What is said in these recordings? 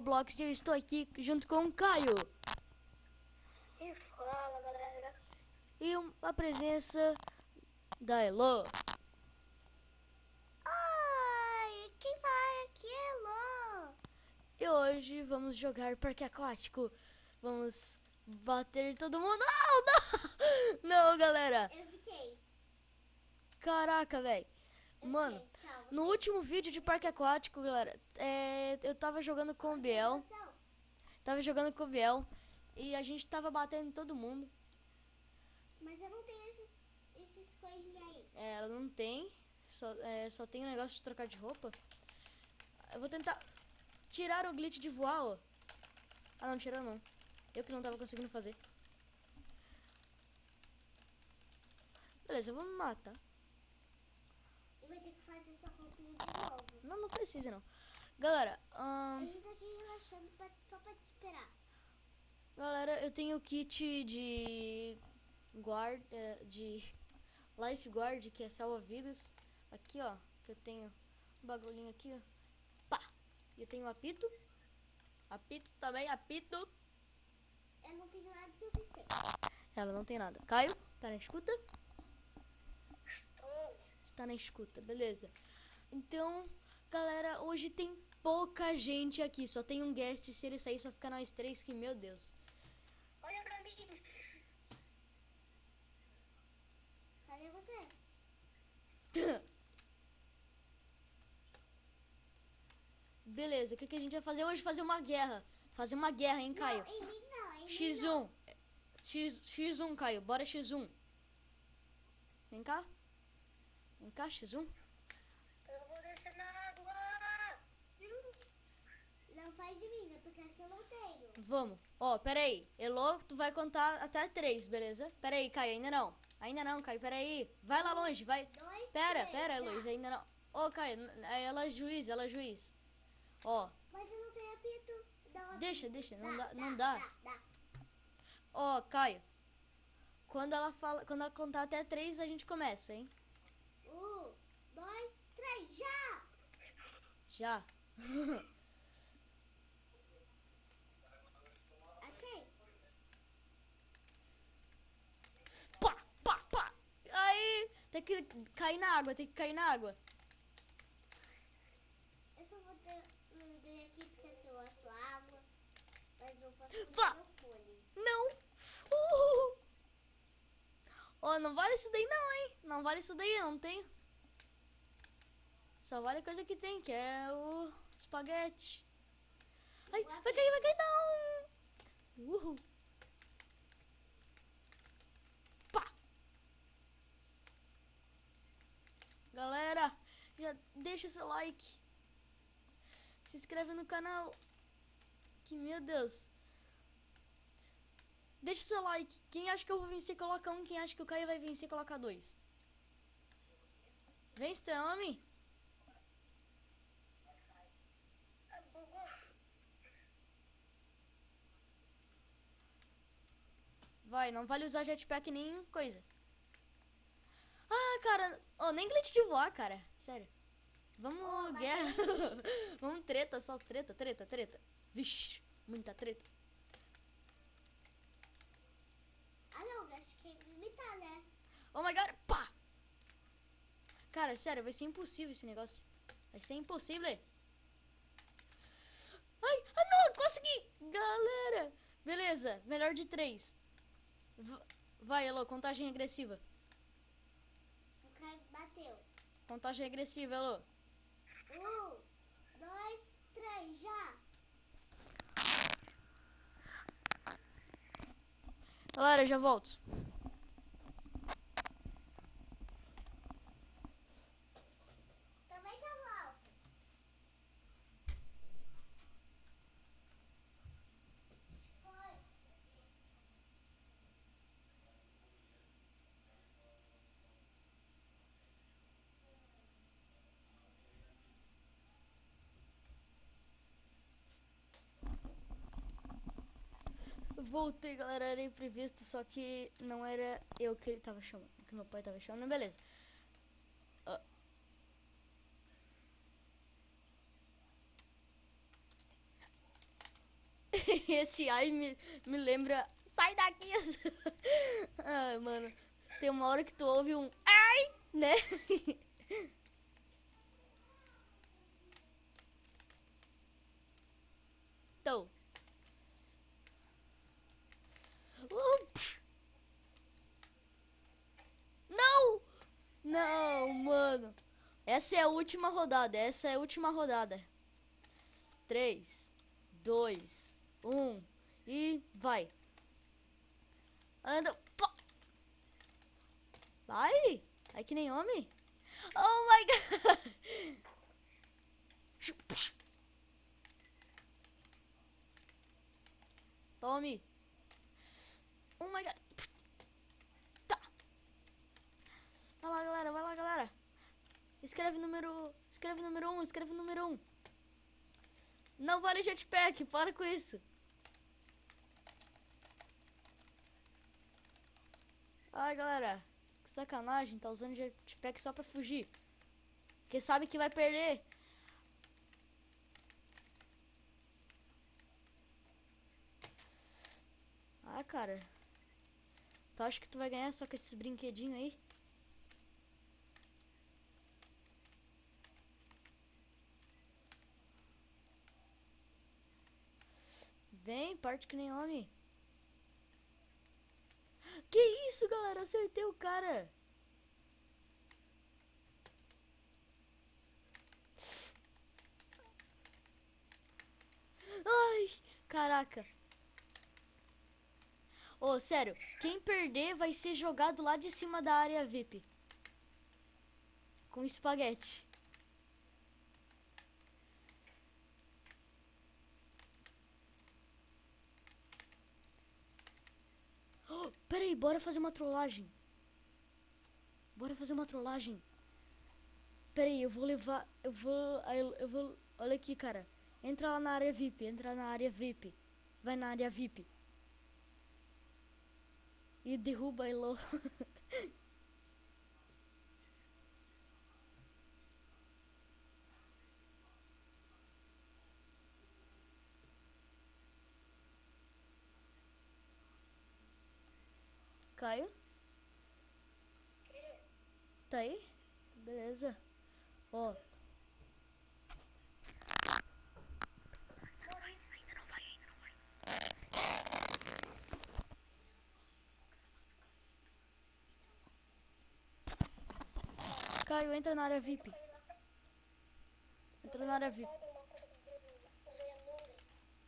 Roblox e eu estou aqui junto com o Caio. E fala, galera. E a presença da Elo. Ai, quem vai aqui é Lô. E hoje vamos jogar parque aquático. Vamos bater todo mundo. Não, não! Não, galera. Eu fiquei. Caraca, velho. Mano, Tchau, no último vídeo de parque aquático, galera, eu tava jogando com o Biel. Tava jogando com o Biel. E a gente tava batendo em todo mundo. Mas eu não tenho esses coisinhas aí. Ela não tem. Só tem o negócio de trocar de roupa. Eu vou tentar tirar o glitch de voar, ó. Ah, não, tirar não. Eu que não tava conseguindo fazer. Beleza, eu vou me matar. E vai ter que fazer sua roupinha de novo. Não, não precisa não. Galera, A gente tá aqui relaxando só pra te esperar. galera, eu tenho kit de de lifeguard, que é salva-vidas. Aqui, ó, que eu tenho um bagulhinho aqui, ó. Pá! E eu tenho um apito. Apito também, apito. Eu não tenho nada que vocês têm. Ela não tem nada. Caio, tá na escuta? Estou. Está na escuta, beleza. Então, galera, hoje tem pouca gente aqui. Só tem um guest. Se ele sair, só fica nós três, que meu Deus. Olha pra mim. Cadê você? Beleza, o que a gente vai fazer hoje? Fazer uma guerra. Fazer uma guerra, hein, Caio? Não, em mim não, em mim X1. não. X1, Caio. Bora X1. Vem cá. Vem cá, X1. Eu vou descer na água. Não faz em mim, né? Porque acho que eu não tenho. Vamos. Ó, pera aí. Elo, tu vai contar até 3, beleza? Pera aí, Caio. Ainda não. Ainda não, Caio. Pera aí. Vai lá longe, vai. 2, Pera, 3, pera, já. Luiz. Ainda não. Ô, Caio. Ela é juiz, ela é juiz. Ó. Mas eu não tenho apito. Dá um Deixa. apito. Não dá. Não dá. Ó, Caio. Quando ela contar até 3, a gente começa, hein? 1, 2, 3, já! Já. Achei. Pá, pá, pá. Aí. Tem que cair na água, tem que cair na água. Eu só vou ter um bem aqui porque acho que eu gosto da água. Mas eu posso Vá. comer meu fôlego. Não. Ó, não vale isso daí não, hein? Não vale isso daí, eu não tenho. Só vale a coisa que tem, que é o espaguete. Ai, vai cair, não! Uhul. Pá! Galera, já deixa seu like. Se inscreve no canal. Que, meu Deus. Deixa seu like. Quem acha que eu vou vencer, coloca 1. Quem acha que o Caio vai vencer, coloca 2. Vem, Stami. Vai, não vale usar jetpack nem coisa. Ah, cara. Oh, nem glitch de voar, cara. Sério. Vamos, Ô, guerra. batei. Vamos treta, só treta. Vixe, muita treta. Ah, não, acho que é imitar, né? Oh my god, pá! Cara, sério, vai ser impossível esse negócio. Vai ser impossível. Ai, ah não, consegui! Galera! Beleza, melhor de 3. Vai, Elo, contagem regressiva. O cara bateu. Contagem regressiva, Elo. 1, 2, 3, já! Galera, já volto. Também já volto. Foi. Voltei, galera, era imprevisto, só que não era eu que ele tava chamando, que meu pai tava chamando, beleza. Ah. Esse ai me lembra. Sai daqui! Ai, mano. Tem uma hora que tu ouve um ai, né? Então. Não! Não, mano. Essa é a última rodada. Essa é a última rodada. 3, 2, 1 e vai. Anda. Vai. Vai que nem homem. Oh my god. Tome. Oh my god. Tá. Vai lá, galera. Vai lá, galera. Escreve número 1. Escreve número 1. Não vale jetpack. Para com isso. Ai, galera. Que sacanagem. Tá usando jetpack só pra fugir. Porque sabe que vai perder. Ah, cara. Tu acha que tu vai ganhar só com esses brinquedinhos aí? Vem, parte que nem homem. Que isso, galera? Acertei o cara. Ai, caraca. Ô, sério, quem perder vai ser jogado lá de cima da área VIP. Com espaguete. Oh, peraí, bora fazer uma trollagem. Bora fazer uma trollagem. Peraí, eu vou levar... Eu vou... Olha aqui, cara. Entra lá na área VIP. Entra na área VIP. Vai na área VIP. E derruba a Elo. Caio? Tá aí? Beleza. Ó. Caio, entra na área VIP. Entra na área VIP.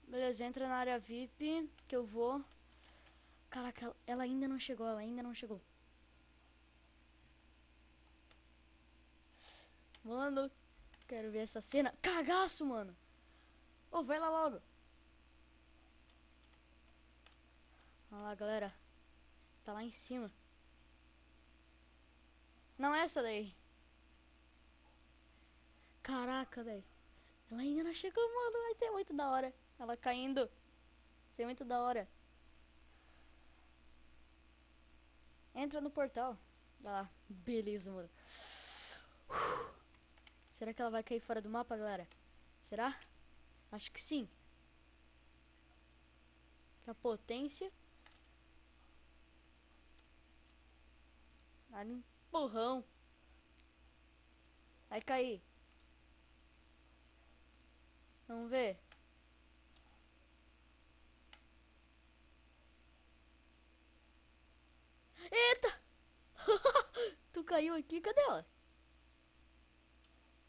Beleza, entra na área VIP que eu vou. Caraca, ela ainda não chegou, ela ainda não chegou. Mano, quero ver essa cena. Cagaço, mano. Ô, vai lá logo. Olha lá, galera. Tá lá em cima. Não é essa daí. Caraca, velho. Ela ainda não chegou, mano. Vai ter muito da hora. Ela caindo. Isso é muito da hora. Entra no portal. Vai lá. Beleza, mano. Será que ela vai cair fora do mapa, galera? Será? Acho que sim. Que a potência. Dá um empurrão. Vai cair. Vamos ver. Eita! Tu caiu aqui, cadê ela?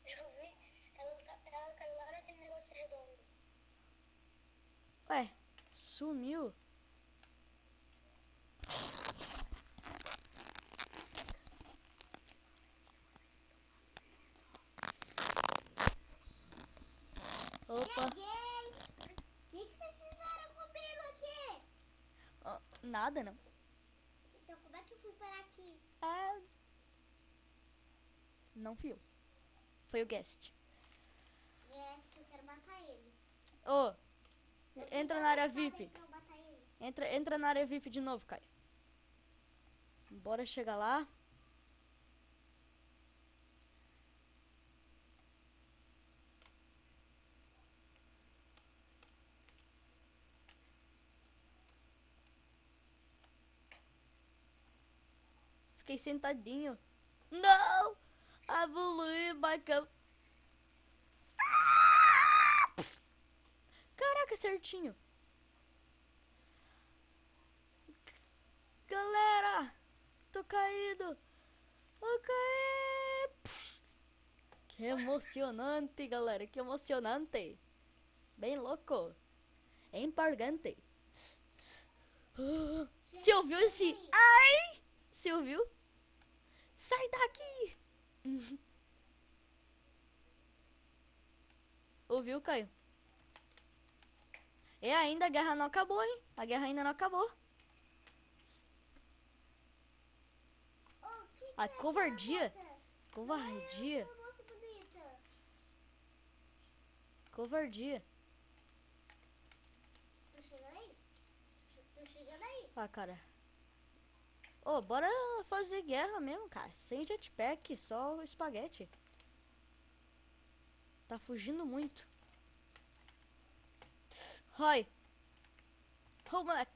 Eu vi. Ela caiu lá naquele negócio redondo. Ué, sumiu. Opa. Cheguei! O que vocês fizeram comigo aqui? Oh, nada, não. Então como é que eu fui parar aqui? É... Não fui eu. Foi o guest. Yes, eu quero matar ele. Ô, entra na área Espada aí VIP. pra eu matar ele. Entra na área VIP de novo, Caio. Bora chegar lá. Fiquei sentadinho. Não! I believe I can... Caraca, certinho. Galera, tô caído. Tô caído. Que emocionante, galera. Que emocionante. Bem louco. É empolgante. Você ouviu esse... Ai! Você ouviu? Sai daqui! Ouviu, Caio? E ainda a guerra não acabou, hein? A guerra ainda não acabou. A covardia. Covardia. Covardia. Tô chegando aí? Tô chegando aí. Ah, cara. Ô, bora fazer guerra mesmo, cara. Sem jetpack, só espaguete. Tá fugindo muito. Vai. Ô, moleque.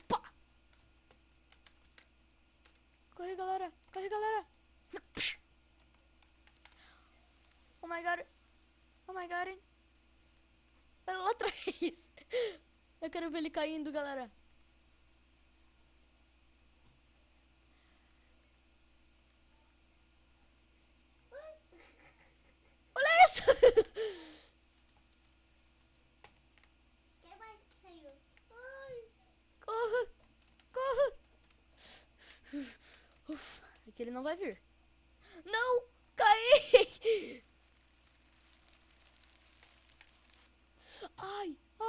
Pá. Corre, galera. Corre, galera. Oh my god. Oh my god. É lá atrás. Eu quero ver ele caindo, galera. Olha isso. Quem mais caiu? Ai. Corra. Corra. Ufa. É que ele não vai vir. Não. Caí. Ai. Ah.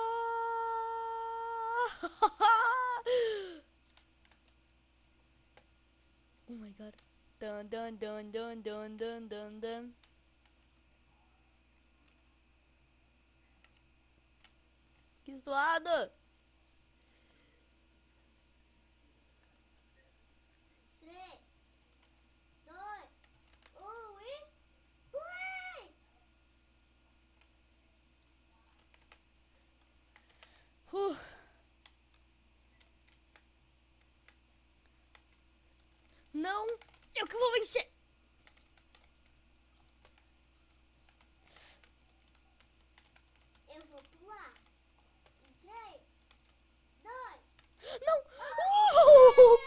Oh my god. Dun dun dun dun dun dun dun dun. Que zoado. 3, 2, 1 e... Play! Uh. Não. Eu que vou vencer. Eu vou pular. 3, 2, Não.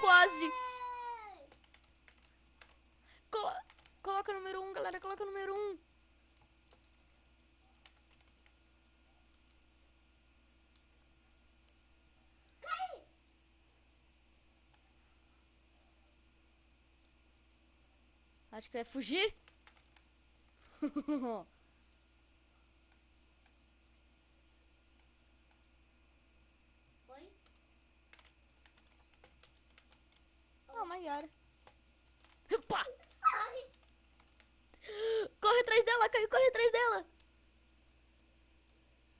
Quase. Coloca o número 1, galera. Coloca o número 1. Cai! Acho que vai fugir. Oi? Oh my god. Pá. Sai! Corre atrás dela, Caio. Corre atrás dela.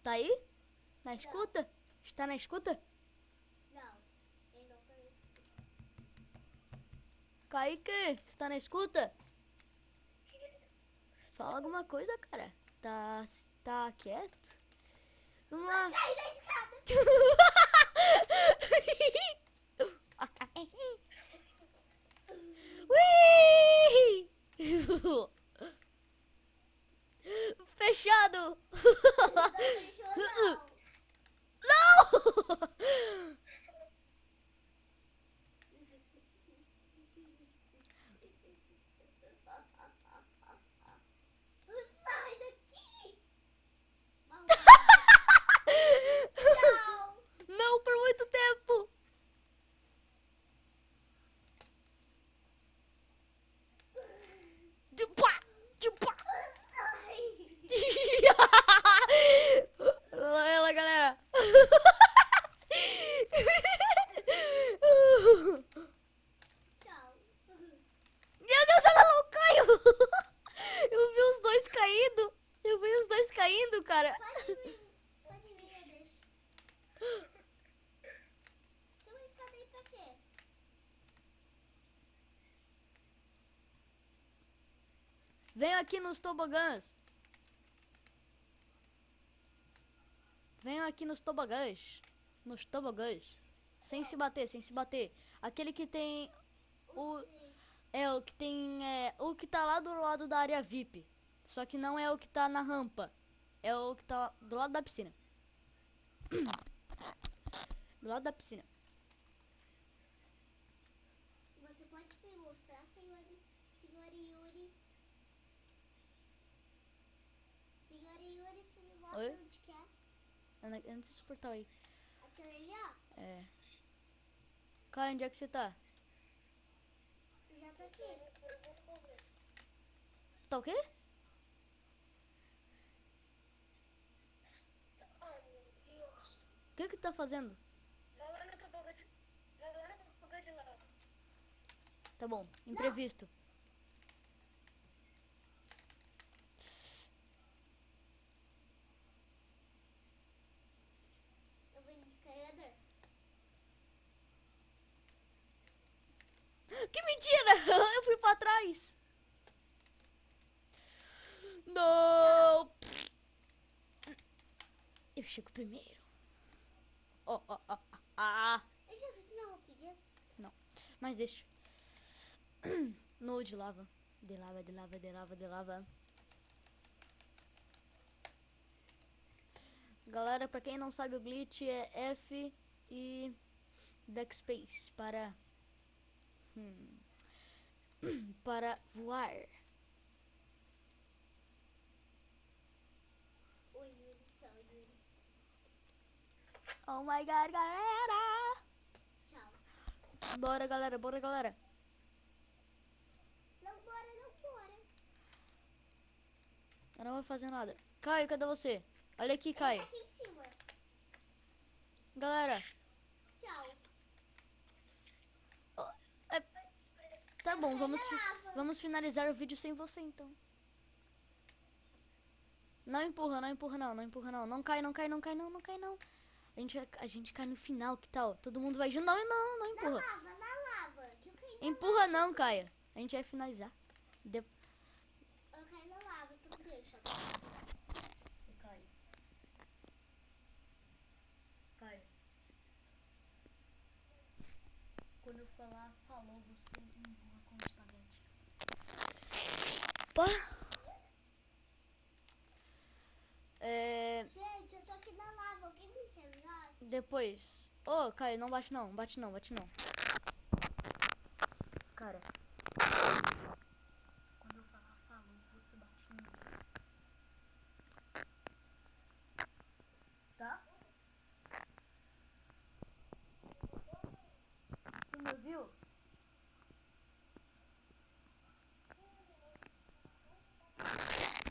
Tá aí? Na escuta? Está na escuta? Não. Eu não tô nesse. Kaique, está na escuta? Fala alguma coisa, cara. Tá quieto? Vamos lá. Cai da escada! Ui! Fechado! Não fechou, não. Não! Sai daqui! Tchau! Não por muito tempo! Pá! Pá! Sai! Olha ela, galera! Tchau! Meu Deus, ela não caiu! Eu vi os dois caindo! Eu vi os dois caindo, cara! Pode vir, eu deixo. Tem uma escada aí pra quê? Vem aqui nos tobogãs! Venham aqui nos tobogãs. Nos tobogãs. Sem se bater, sem se bater. Aquele que tem o... É, o que tem... o que tá lá do lado da área VIP. Só que não é o que tá na rampa. É o que tá do lado da piscina. Do lado da piscina. Você pode me mostrar, senhor Yuri? Senhor Yuri, você me mostra Oi? onde que é? Antes desse portal aí. Aquele ali, ó. É. Cara, onde é que você tá? Já tô aqui. Tá o quê? O que que tu tá fazendo? Tá bom, imprevisto. Eu vou de escalador. Que mentira! Eu fui pra trás. Não! Eu chego primeiro. Ó, ó, ó. Ah! Eu já fiz minha roupinha. Não, mas deixa. No de lava. De lava, de lava, de lava, de lava. Galera, pra quem não sabe, o glitch é F e backspace para para voar. Oi, Yuri. Tchau, Yuri. Oh my god, galera! Tchau. Bora, galera, bora, galera. Não bora, não bora. Eu não vou fazer nada. Caio, cadê você? Olha aqui, Ele Caio. tá aqui em cima. Galera, Tchau. é, tá bom, Cai vamos, na lava. vamos finalizar o vídeo sem você, então. Não empurra, não empurra não, não empurra não. Não cai, não cai, não cai não, não cai não. A gente cai no final, que tal? Todo mundo vai junto. Não, não, não Na empurra. lava, na lava. Que eu caí na Empurra não, Caio. A gente vai finalizar. Eu caí na lava, então deixa. Caio. Caio. Quando eu falar falou, você empurra constantemente. Pá. Gente, eu tô aqui na lava. Alguém me resgata? Depois. Ô, Caio, não bate não, bate não, bate não. Cara. Quando eu falar falou, você bate em mim. Tá? Tu me ouviu?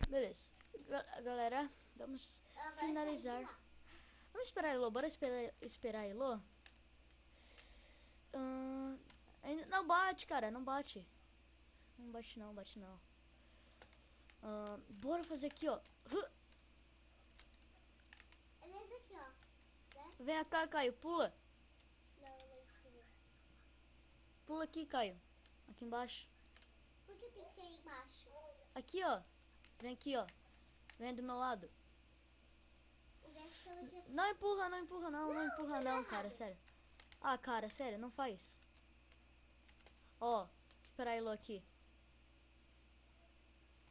Beleza. Galera, vamos Ela vai finalizar. sair de lá. Vamos esperar a Elo, bora esperar a Elo. Não bate, cara, não bate. Não bate não, bate não. Bora fazer aqui, ó. É nesse aqui, ó. Né? Vem cá, Caio, pula. Não, lá em cima. Pula aqui, Caio. Aqui embaixo. Por que tem que ser aí embaixo? Aqui, ó. Vem aqui, ó. Vem do meu lado. O gato tava aqui assim. Não empurra, não empurra não, não empurra foi não, errado. cara, sério. Ah, cara, sério, não faz. Ó, esperar a Elo aqui.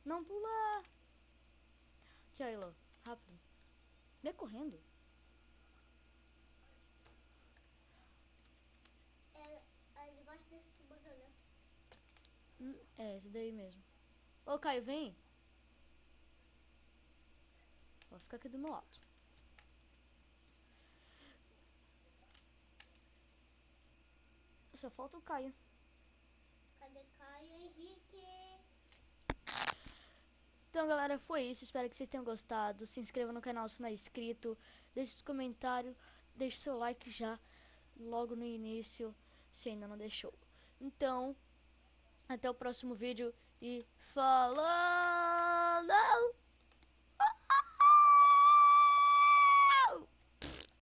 Não pula. Aqui, ó, Elo. Rápido. Vem correndo. É debaixo desse tobogã, né? É, esse daí mesmo. Ô, Caio, vem. Ó, fica aqui do meu lado. Só falta o Caio. Cadê Caio Henrique? Então, galera, foi isso. Espero que vocês tenham gostado. Se inscreva no canal se não é inscrito. Deixe seu comentário. Deixe seu like já logo no início, se ainda não deixou. Então, até o próximo vídeo e falou!